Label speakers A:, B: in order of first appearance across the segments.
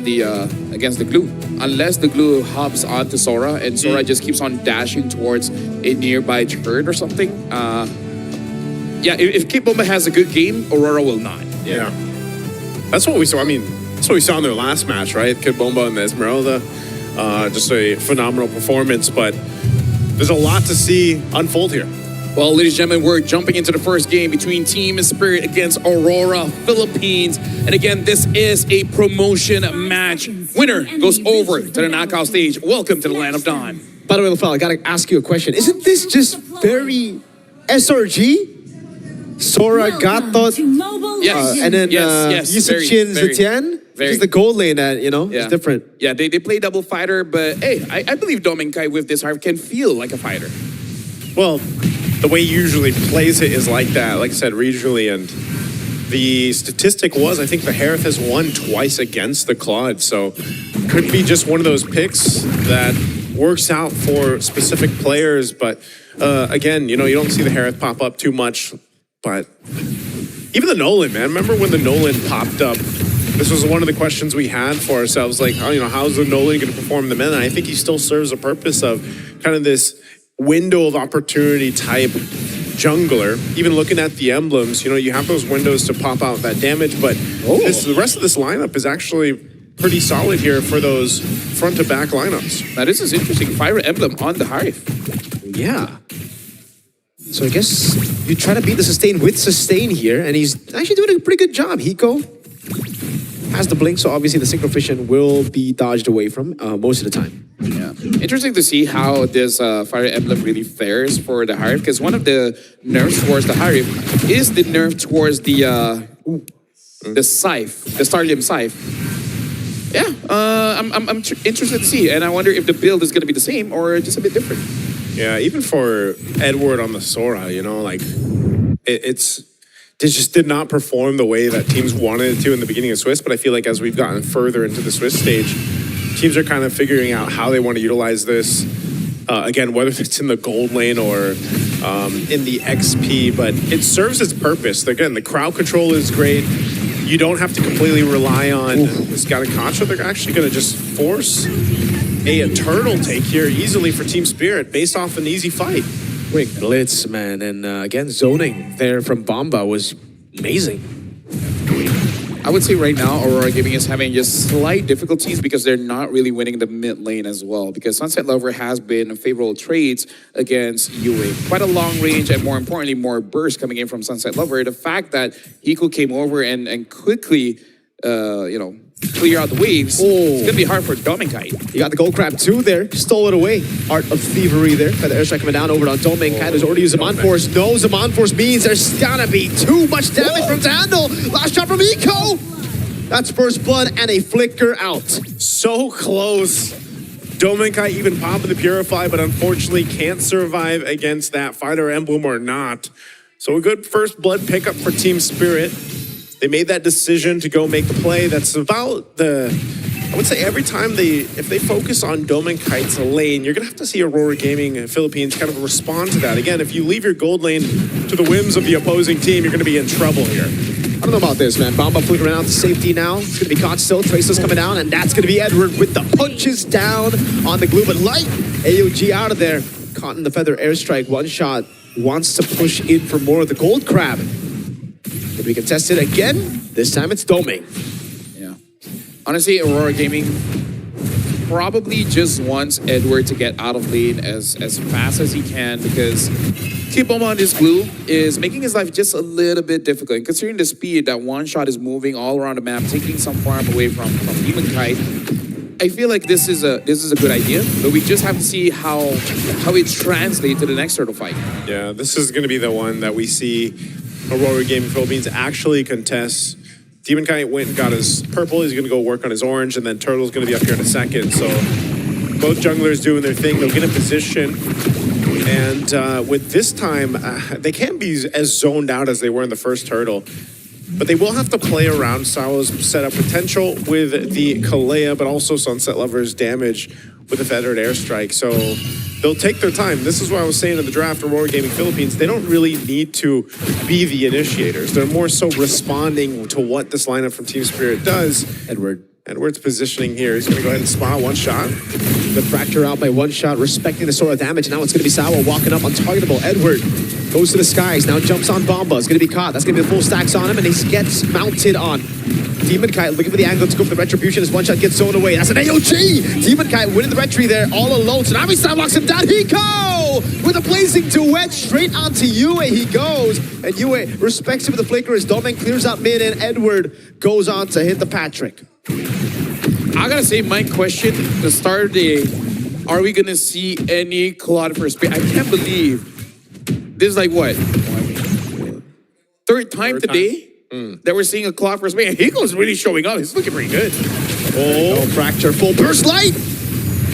A: against the glue. Unless the glue hops onto Sora and Sora just keeps on dashing towards a nearby turret or something. Yeah, if Kid Bomba has a good game, Aurora will not.
B: Yeah. That's what we saw. I mean, that's what we saw in their last match, right? Kid Bomba and Esmeralda. Just a phenomenal performance, but there's a lot to see unfold here.
A: Well, ladies and gentlemen, we're jumping into the first game between Team Spirit against Aurora Philippines. And again, this is a promotion match. Winner goes over to the knockout stage. Welcome to the Land of Dawn.
C: By the way, Lafel, I gotta ask you a question. Isn't this just very SRG? Sora, Gatot,
A: Yes.
C: and then Yusichin, Zetian? Just the gold lane that, is different.
A: Yeah, they play double fighter, but hey, I believe Dominkai with this harp can feel like a fighter.
B: Well, the way he usually plays it is like that, like I said, regionally, and the statistic was, I think the Harith has won twice against the Claude, so could be just one of those picks that works out for specific players, but again, you don't see the Harith pop up too much, but even the Nolan, man, remember when the Nolan popped up? This was one of the questions we had for ourselves, like, how's the Nolan going to perform in the meta? And I think he still serves a purpose of kind of this window of opportunity type jungler. Even looking at the emblems, you have those windows to pop out that damage, but the rest of this lineup is actually pretty solid here for those front to back lineups.
A: Now this is interesting. Fire emblem on the Harith.
C: Yeah. So I guess you try to beat the sustain with sustain here, and he's actually doing a pretty good job. Hiko has the blink, so obviously the Synchro Fission will be dodged away from most of the time.
A: Yeah. Interesting to see how this Fire Emblem really fares for the Harith, because one of the nerfs towards the Harith is the nerf towards the Scythe, the Starlium Scythe. Yeah, I'm interested to see, and I wonder if the build is going to be the same or just a bit different.
B: Yeah, even for Edward on the Sora, it just did not perform the way that teams wanted it to in the beginning of Swiss, but I feel like as we've gotten further into the Swiss stage, teams are kind of figuring out how they want to utilize this. Again, whether it's in the gold lane or in the XP, but it serves its purpose. Again, the crowd control is great. You don't have to completely rely on this Contra. They're actually going to just force a turtle take here easily for Team Spirit based off an easy fight.
C: Quick blitz, man, and again, zoning there from Bomba was amazing.
A: I would say right now, Aurora Gaming is having just slight difficulties because they're not really winning the mid lane as well. Because Sunset Lover has been favorable trades against Yue. Quite a long range and more importantly, more burst coming in from Sunset Lover. The fact that Hiko came over and quickly, clear out the waves, it's going to be hard for Dominkai.
C: You got the gold crab too there, stole it away. Art of Thievery there. Got the airstrike coming down over on Dominkai. There's already Zaman Force. No, Zaman Force means there's gonna be too much damage from Zandal. Last shot from Eco. That's first blood and a flicker out.
B: So close. Dominkai even popping the Purify, but unfortunately can't survive against that Fighter Emblem or not. So a good first blood pickup for Team Spirit. They made that decision to go make the play. That's about I would say every time if they focus on Dominkai's lane, you're going to have to see Aurora Gaming Philippines kind of respond to that. Again, if you leave your gold lane to the whims of the opposing team, you're going to be in trouble here.
C: I don't know about this, man. Bomba flipping around to safety now. It's going to be caught still. Traceless coming down, and that's going to be Edward with the punches down on the glue. But light AOG out of there. Caught in the feather airstrike. One shot. Wants to push in for more of the gold crab. If we contest it again, this time it's Doming.
A: Yeah. Honestly, Aurora Gaming probably just wants Edward to get out of lane as fast as he can, because keep him on this glue is making his life just a little bit difficult. And considering the speed that one shot is moving all around the map, taking some farm away from Dominkai, I feel like this is a good idea, but we just have to see how it translates to the next turtle fight.
B: Yeah, this is going to be the one that we see Aurora Gaming Philippines actually contest. Dominkai went and got his purple. He's going to go work on his orange, and then Turtle's going to be up here in a second. So both junglers doing their thing. They'll get in position. And with this time, they can't be as zoned out as they were in the first Turtle. But they will have to play around Sao's setup potential with the Kalea, but also Sunset Lover's damage with the feathered airstrike. So they'll take their time. This is what I was saying in the draft, Aurora Gaming Philippines, they don't really need to be the initiators. They're more so responding to what this lineup from Team Spirit does.
C: Edward
B: Edward's positioning here. He's going to go ahead and spot one shot.
C: The fracture out by one shot, respecting the sort of damage. Now it's going to be Sawa walking up untargetable. Edward goes to the skies, now jumps on Bomba. It's going to be caught. That's going to be the full stacks on him, and he gets mounted on. Demon Kite looking for the angle to go for the retribution as one shot gets thrown away. That's an AOG! Demon Kite winning the retry there all alone. Tsunami Slam locks him down. Hiko with a blazing duet straight onto Yue. He goes, and Yue respects him with the flicker as Domen clears out mid, and Edward goes on to hit the Patrick.
A: I gotta say, my question, the start of the day, are we gonna see any Claude for space? I can't believe this is like what? Third time today that we're seeing a Claude for space. And Hiko's really showing up. He's looking pretty good.
C: Oh, fracture, full burst light.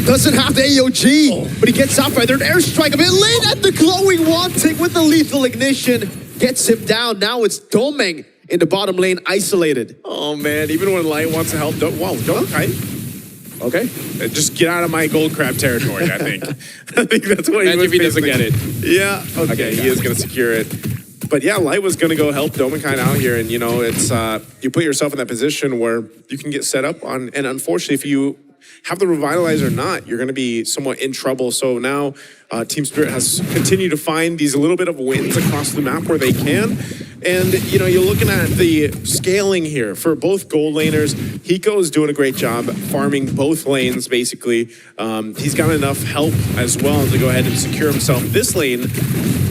C: Doesn't have the AOG, but he gets out by their airstrike a bit late at the glowing wanting with the lethal ignition. Gets him down. Now it's Domeng in the bottom lane, isolated.
B: Oh, man. Even when Light wants to help, don't kite.
C: Okay.
B: Just get out of my gold crab territory, I think. I think that's what he was
A: if he doesn't get it.
B: Yeah, okay, he is going to secure it. But yeah, Light was going to go help Domenkind out here, and you know, it's you put yourself in that position where you can get set up on, and unfortunately, if you have the Revitalize or not, you're going to be somewhat in trouble. So now Team Spirit has continued to find these little bit of wins across the map where they can. And, you know, you're looking at the scaling here for both gold laners. Hiko's doing a great job farming both lanes, basically. He's got enough help as well to go ahead and secure himself this lane.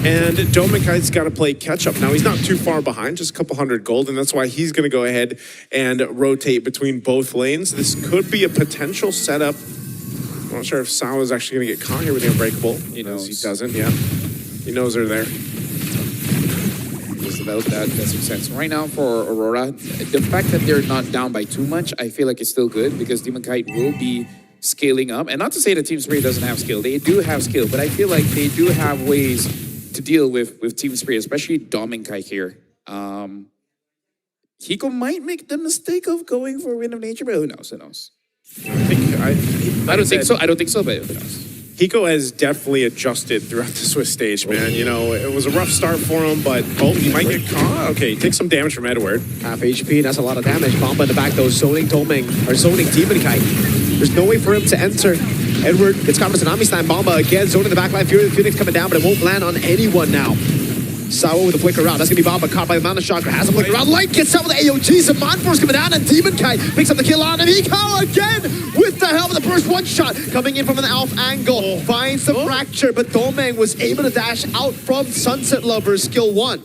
B: And Domenkite's got to play catch-up. Now, he's not too far behind, just a couple hundred gold, and that's why he's going to go ahead and rotate between both lanes. This could be a potential setup. I'm not sure if Sawa's actually going to get caught here with the Unbreakable.
A: He knows.
B: He doesn't, yeah. He knows they're there.
A: Just about that makes sense. Right now for Aurora, the fact that they're not down by too much, I feel like it's still good because Demon Kite will be scaling up. And not to say that Team Spirit doesn't have skill. They do have skill, but I feel like they do have ways to deal with Team Spirit, especially Domenkite here. Hiko might make the mistake of going for Wind of Nature, but who knows? Who knows? I don't think so. I don't think so, but who knows?
B: Hiko has definitely adjusted throughout the Swiss stage, man. You know, it was a rough start for him, but he might get caught. Okay, he takes some damage from Edward.
C: Half HP, that's a lot of damage. Bomba in the back though, zoning Demon Kite. There's no way for him to enter. Edward gets caught with a Tsunami Slam. Bomba again, zoning the back line. Phoenix coming down, but it won't land on anyone now. Sawa with a flicker out. That's going to be Bomba caught by the Mana Chakra. Has a flicker out. Light gets out with the AOG. Some Mind Force coming down, and Demon Kite picks up the kill on him. Hiko again with the help of the burst one shot. Coming in from an Alpha angle. Finds the fracture, but Domeng was able to dash out from Sunset Lover's skill 1.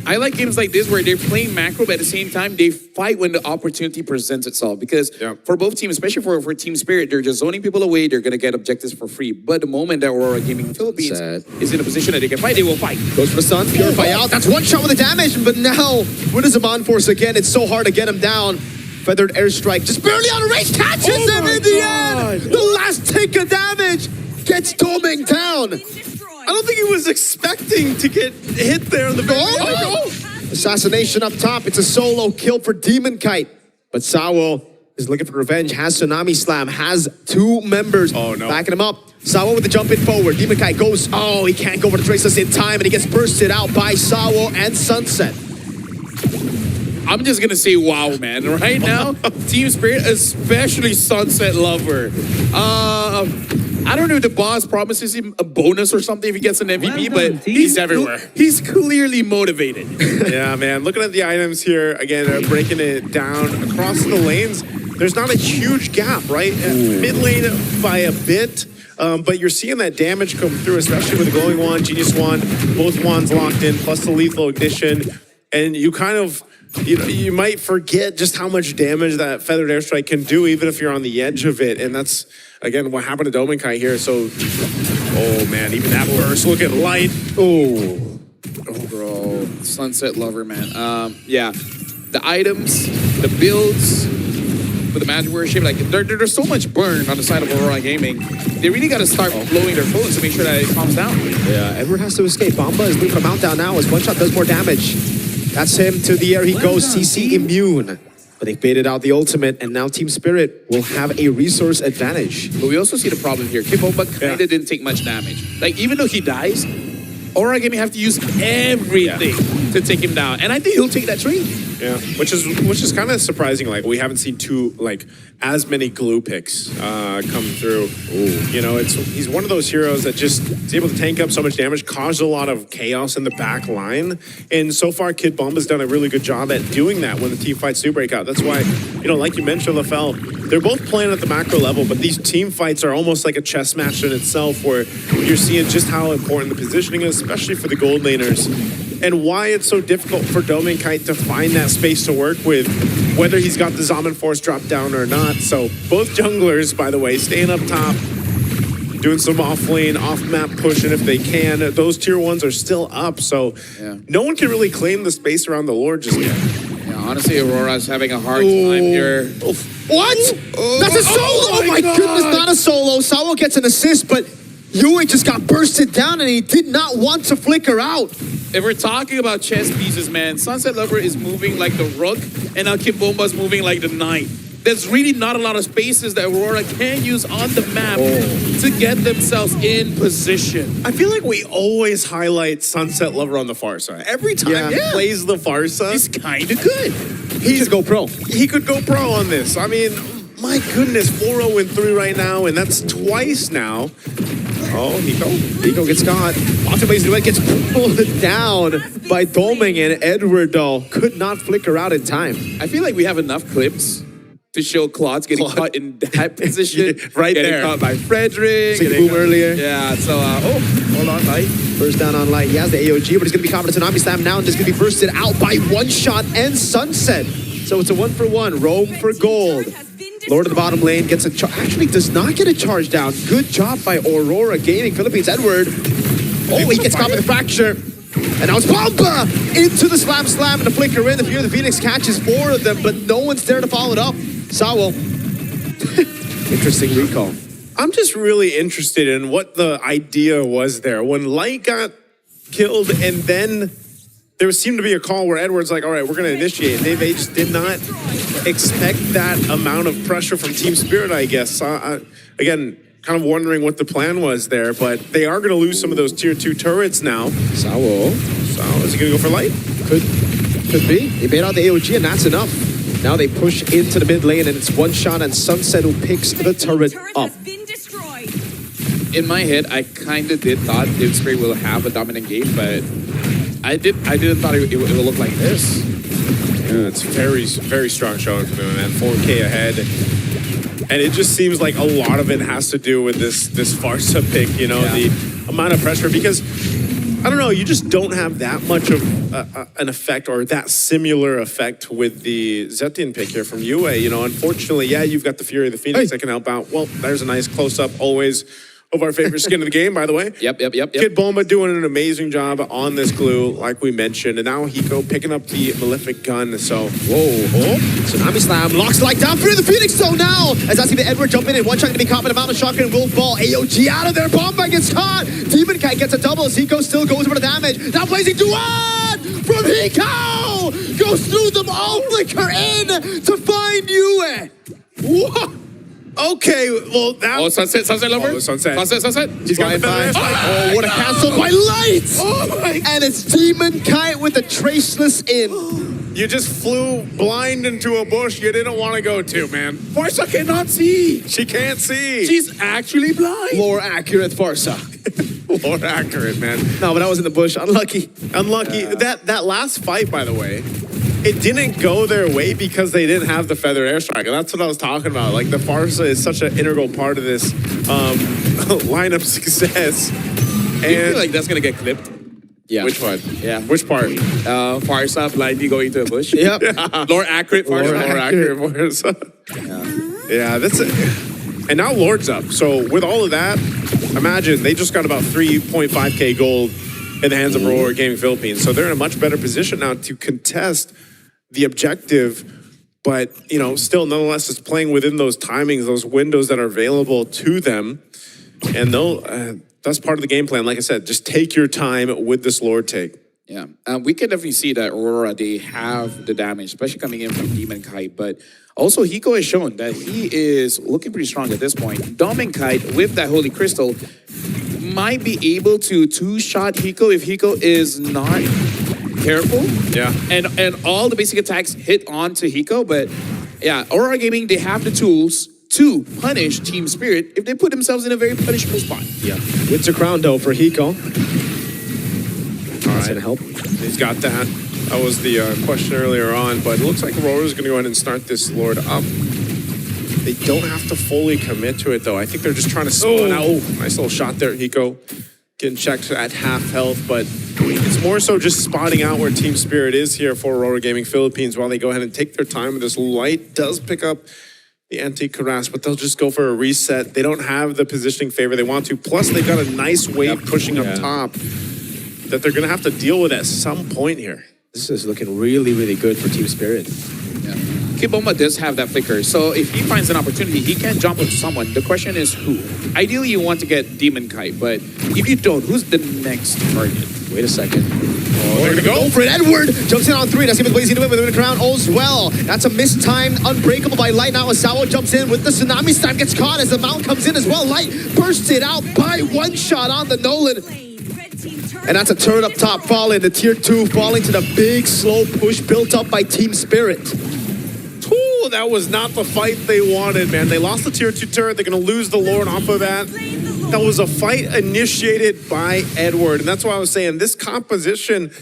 A: I like games like this where they're playing macro, but at the same time, they fight when the opportunity presents itself. Because for both teams, especially for Team Spirit, they're just zoning people away. They're going to get objectives for free. But the moment that Aurora Gaming Philippines is in a position that they can fight, they will fight.
C: Goes for the Sun, Purify out. That's one shot with the damage. But now, with his Amon Force again, it's so hard to get him down. Feathered Airstrike, just barely out of range, catches him in the end. The last tick of damage gets Domeng down.
B: I don't think he was expecting to get hit there in the
C: beginning. Assassination up top. It's a solo kill for Demon Kite. But Sawa is looking for revenge. Has Tsunami Slam. Has 2 members backing him up. Sawa with the jump in forward. Demon Kite goes. Oh, he can't go for the Traceless in time. And he gets bursted out by Sawa and Sunset.
A: I'm just going to say wow, man. Right now, Team Spirit, especially Sunset Lover. I don't know if the boss promises him a bonus or something if he gets an MVP, but he's everywhere. He's clearly motivated.
B: Yeah, man. Looking at the items here, again, they're breaking it down across the lanes. There's not a huge gap, right? Mid lane by a bit. But you're seeing that damage come through, especially with the Glowing Wand, Genius Wand, both wands locked in, plus the Lethal Ignition. And you kind of, you might forget just how much damage that Feathered Airstrike can do, even if you're on the edge of it. And that's, again, what happened to Domenkai here. So, oh man, even that burst, look at Light.
A: Oh, bro, Sunset Lover, man. Yeah, the items, the builds for the Magic Worship, like there's so much burn on the side of Aurora Gaming. They really got to start blowing their phones to make sure that it calms down.
C: Yeah, Edward has to escape. Bomba is moving from Mount down now as one shot does more damage. That's him to the air he goes, CC immune. But they baited out the ultimate, and now Team Spirit will have a resource advantage.
A: But we also see the problem here. Kiboba kind of didn't take much damage. Like, even though he dies, Aurora Gaming have to use everything to take him down. And I think he'll take that trade.
B: Yeah, which is kind of surprising. Like we haven't seen as many glue picks come through. You know, he's one of those heroes that just is able to tank up so much damage, cause a lot of chaos in the back line. And so far, Kid Bomba's done a really good job at doing that when the team fights do break out. That's why, you know, like you mentioned, LaFell, they're both playing at the macro level, but these team fights are almost like a chess match in itself, where you're seeing just how important the positioning is, especially for the gold laners. And why it's so difficult for Kite to find that space to work with, whether he's got the Zaman Force drop down or not. So both junglers, by the way, staying up top, doing some off-lane, off-map pushing if they can. Those tier 1s are still up, so no one can really claim the space around the Lord just yet.
A: Yeah, honestly, Aurora's having a hard time here.
C: What? That's a solo! Oh my goodness, not a solo. Sawo gets an assist, but Yue just got bursted down and he did not want to flicker out.
A: If we're talking about chess pieces, man, Sunset Lover is moving like the rook, and now Kimbomba's moving like the knight. There's really not a lot of spaces that Aurora can use on the map to get themselves in position.
B: I feel like we always highlight Sunset Lover on the Farsa. Every time he plays the Farsa,
A: He's kind of good.
C: He should go pro.
B: He could go pro on this. I mean, my goodness, 4-0-3 right now, and that's twice now. Oh,
C: Hiko gets caught. Ultimately, Duet gets pulled down by Doming, and Edward, though, could not flicker out in time.
A: I feel like we have enough clips to show Claude's getting caught in that position.
B: Right
A: getting
B: there.
A: Caught by Frederick.
C: Boom earlier.
A: Yeah, so, hold on, Light.
C: First down on Light. He has the AOG, but he's going to be caught with a Tsunami Slam now, and just going to be bursted out by One Shot and Sunset. So it's a 1-for-1. Roam for gold. Lord of the bottom lane gets a actually does not get a charge down. Good job by Aurora Gaming Philippines. Edward. Oh, he gets caught with a fracture. And now it's Bomba into the slam and the flicker in. The Fear of the Phoenix catches 4 of them, but no one's there to follow it up. Sawo. Interesting recall.
B: I'm just really interested in what the idea was there. When Light got killed and then there seemed to be a call where Edward's like, all right, we're going to initiate. They just did not expect that amount of pressure from Team Spirit, I guess. Again, kind of wondering what the plan was there, but they are going to lose some of those tier 2 turrets now.
C: Sawo.
B: So is he going to go for Light?
C: Could be. They made out the AOG, and that's enough. Now they push into the mid lane, and it's One Shot and Sunset who picks the turret up.
A: In my head, I kind of did thought Team Spirit will have a dominant game, but I didn't thought it would look like this.
B: Yeah, it's very, very strong showing from him, man. 4K ahead. And it just seems like a lot of it has to do with this Farsa pick, you know, the amount of pressure. Because, I don't know, you just don't have that much of an effect or that similar effect with the Zetian pick here from Yue. You know, unfortunately, you've got the Fury of the Phoenix that can help out. Well, there's a nice close-up always of our favorite skin of the game, by the way.
A: Yep.
B: Kid Bomba doing an amazing job on this glue, like we mentioned. And now Hiko picking up the Malefic gun. So,
C: Tsunami Slam locks Light down. Fear of the Phoenix though now. As I see the Edward jump in and One Shot going to be caught by the Mountain Shotgun and Wolf Ball. AOG out of there. Bomba gets caught. Demon Kite gets a double as Hiko still goes for the damage. Now Blazing Duan from Hiko. Goes through them all. Flicker in to find Yue.
B: what? Okay, well, that
A: Sunset Lover?
B: Oh, Sunset.
A: He's
C: Flying by. Oh, what a cancel by Light.
B: Oh my.
C: And it's Demon Kite with a traceless in.
B: You just flew blind into a bush you didn't want to go to, man.
A: Farsa cannot see.
B: She can't see.
A: She's actually blind.
C: More accurate Farsa.
B: More accurate, man.
C: No, but I was in the bush. Unlucky.
B: Unlucky. That last fight, by the way, it didn't go their way because they didn't have the feather airstrike. And that's what I was talking about. Like, the Farsa is such an integral part of this lineup success. And
A: I feel like that's going to get clipped.
C: Yeah.
B: Which one?
A: Yeah.
B: Which part?
A: Farsa blindly going to a bush.
C: Yep.
A: Lore accurate Farsa.
B: More accurate Farsa. Yeah, that's it. And now Lord's up. So with all of that, imagine they just got about 3.5K gold in the hands of Aurora Gaming Philippines. So they're in a much better position now to contest the objective, but, you know, still nonetheless is playing within those timings, those windows that are available to them. And they'll, that's part of the game plan. Like I said, just take your time with this Lord take.
A: Yeah, we can definitely see that Aurora, they have the damage, especially coming in from Demon Kite, but also Hiko has shown that he is looking pretty strong at this point. Demon Kite, with that Holy Crystal, might be able to two-shot Hiko if Hiko is not careful.
B: Yeah.
A: And all the basic attacks hit on to Hiko, but yeah, Aurora Gaming, they have the tools to punish Team Spirit if they put themselves in a very punishable spot.
C: Yeah. Winter Crown, though, for Hiko. That's going to help.
B: He's got that. That was the question earlier on, but it looks like Aurora's going to go ahead and start this Lord up. They don't have to fully commit to it, though. I think they're just trying to spawn out. Oh, nice little shot there, Hiko. Getting checked at half health, but it's more so just spotting out where Team Spirit is here for Aurora Gaming Philippines while they go ahead and take their time. This light does pick up the anti-Karas, but they'll just go for a reset. They don't have the positioning favor they want to. Plus, they've got a nice wave pushing up top that they're going to have to deal with at some point here.
C: This is looking really, really good for Team Spirit.
A: Yeah. Kiboma does have that flicker, so if he finds an opportunity, he can jump with someone. The question is who? Ideally, you want to get Demon Kite, but if you don't, who's the next target?
C: Wait a second.
B: Oh, they're going to go
C: for it. Edward jumps in on 3. That's him blazing away with the crown as well. That's a mistimed Unbreakable by Light. Now Asawa jumps in with the Tsunami Slam. Gets caught as the Mount comes in as well. Light bursts it out by one shot on the Nolan. And that's a turret up top falling. The tier 2 falling to the big slow push built up by Team Spirit.
B: Ooh, that was not the fight they wanted, man. They lost the tier 2 turret. They're going to lose the Lord off of that. That was a fight initiated by Edward. And that's why I was saying this composition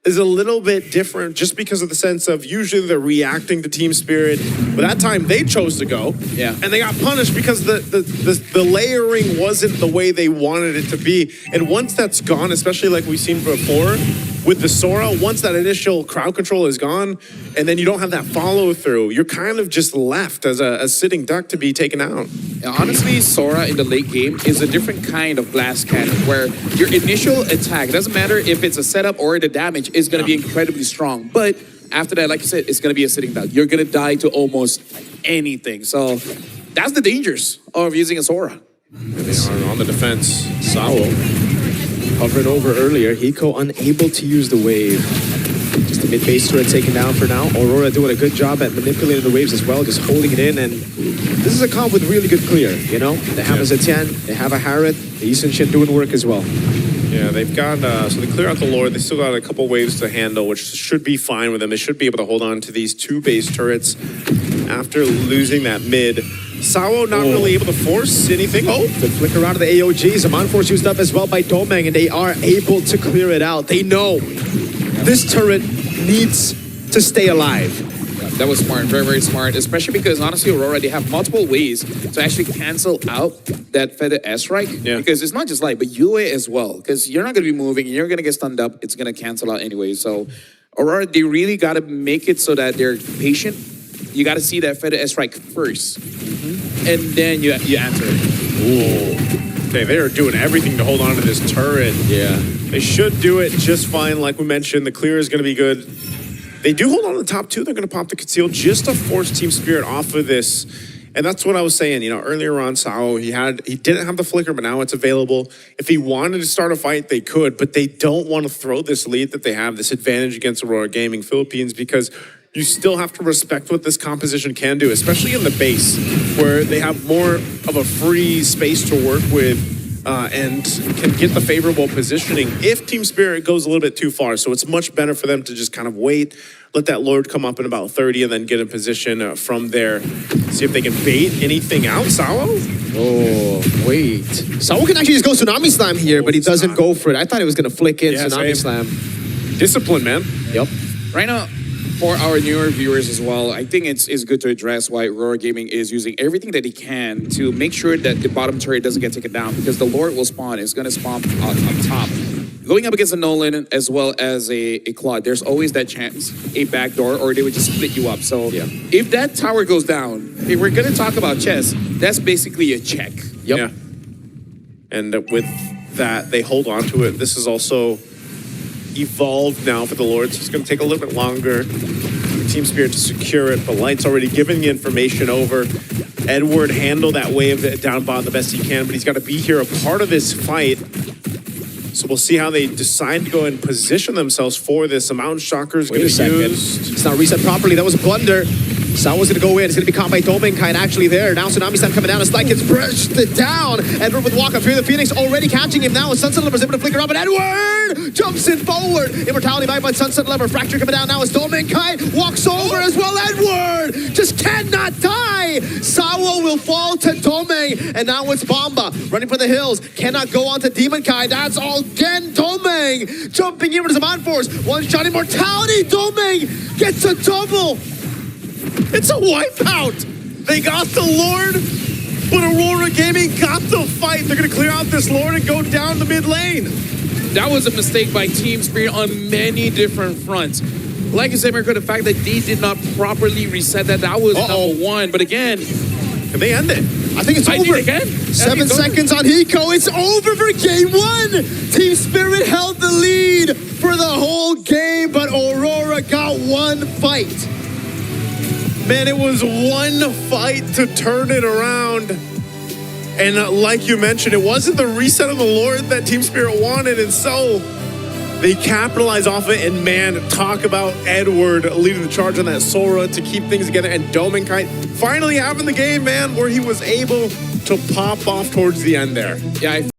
B: is a little bit different just because of the sense of usually they're reacting to Team Spirit. But that time they chose to go.
A: Yeah.
B: And they got punished because the layering wasn't the way they wanted it to be. And once that's gone, especially like we've seen before, with the Sora, once that initial crowd control is gone, and then you don't have that follow through, you're kind of just left as a sitting duck to be taken out.
A: Yeah, honestly, Sora in the late game is a different kind of blast cannon where your initial attack, it doesn't matter if it's a setup or the damage, is going to be incredibly strong. But after that, like you said, it's going to be a sitting duck. You're going to die to almost anything. So that's the dangers of using a Sora.
B: They are on the defense.
C: Sao hovering over earlier. Hiko unable to use the wave. Just the mid-base turret taken down for now. Aurora doing a good job at manipulating the waves as well, just holding it in. And this is a comp with really good clear, you know? They have a Zetian, they have a Harith, the Eastern Shin doing work as well.
B: Yeah, they've got, so they clear out the Lord. They still got a couple waves to handle, which should be fine with them. They should be able to hold on to these 2 base turrets after losing that mid. Sao not really able to force anything. Oh,
C: the flicker out of the AOGs. A Mind Force used up as well by Domeng, and they are able to clear it out. They know this turret needs to stay alive.
A: Yeah, that was smart, very, very smart, especially because honestly, Aurora, they have multiple ways to actually cancel out that Feather S-Strike.
B: Yeah.
A: Because it's not just Light, but Yue as well. Because you're not going to be moving, and you're going to get stunned up. It's going to cancel out anyway. So Aurora, they really got to make it so that they're patient. You got to see that Feather S-Strike first. And then you answer it.
B: okay, they are doing everything to hold on to this turret.
C: Yeah.
B: They should do it just fine. Like we mentioned, the clear is going to be good. They do hold on to the top 2. They're going to pop the conceal just to force Team Spirit off of this. And that's what I was saying, you know, earlier on, Sao, he didn't have the flicker, but now it's available. If he wanted to start a fight, they could, but they don't want to throw this lead that they have, this advantage against Aurora Gaming Philippines, because you still have to respect what this composition can do, especially in the base, where they have more of a free space to work with and can get the favorable positioning if Team Spirit goes a little bit too far. So it's much better for them to just kind of wait, let that Lord come up in about 30 and then get in position from there. See if they can bait anything out. Sao?
C: Oh, wait. Sao can actually just go Tsunami Slam here, but he doesn't go for it. I thought he was going to flick in Tsunami Slam.
B: Discipline, man.
C: Yep.
A: Right now, for our newer viewers as well, I think it's good to address why Aurora Gaming is using everything that he can to make sure that the bottom turret doesn't get taken down, because the Lord will spawn. It's going to spawn up top. Going up against a Nolan as well as a Claude, there's always that chance, a backdoor, or they would just split you up. So if that tower goes down, if we're going to talk about chess, that's basically a check.
C: Yep.
B: Yeah. And with that, they hold on to it. This is also evolved now for the Lord, so it's going to take a little bit longer for Team Spirit to secure it, but Light's already given the information over. Edward handled that wave down bottom the best he can, but he's got to be here a part of this fight. So we'll see how they decide to go and position themselves for this. A Mountain Shocker is going to be used.
C: It's not reset properly. That was a blunder. Sao's gonna go in. It's gonna be caught by Dominkai actually there. Now Tsunami Sun coming down. It's like it's brushed it down. Edward with walk up here. The Phoenix already catching him now. Sunset Lover's able to flicker up, and Edward jumps in forward. Immortality by Sunset Lover. Fracture coming down now as Dominkai walks over as well. Edward just cannot die. Sao will fall to Domeng, and now it's Bomba running for the hills. Cannot go on to Demon Kai. That's all again. Domeng jumping in with his on force. One shot Immortality. Domeng gets a double. It's a wipeout.
B: They got the Lord, but Aurora Gaming got the fight. They're going to clear out this Lord and go down the mid lane.
A: That was a mistake by Team Spirit on many different fronts. Like I said, Mirko, the fact that they did not properly reset that was number one. But again,
B: can they end it?
C: I think it's over.
A: think they can.
C: 7 seconds on Hiko. It's over for game one. Team Spirit held the lead for the whole game, but Aurora got one fight.
B: Man, it was one fight to turn it around. And like you mentioned, it wasn't the reset of the Lord that Team Spirit wanted, and so they capitalize off it. And man, talk about Edward leading the charge on that Sora to keep things together, and Dominkai finally having the game, man, where he was able to pop off towards the end there.
A: Yeah,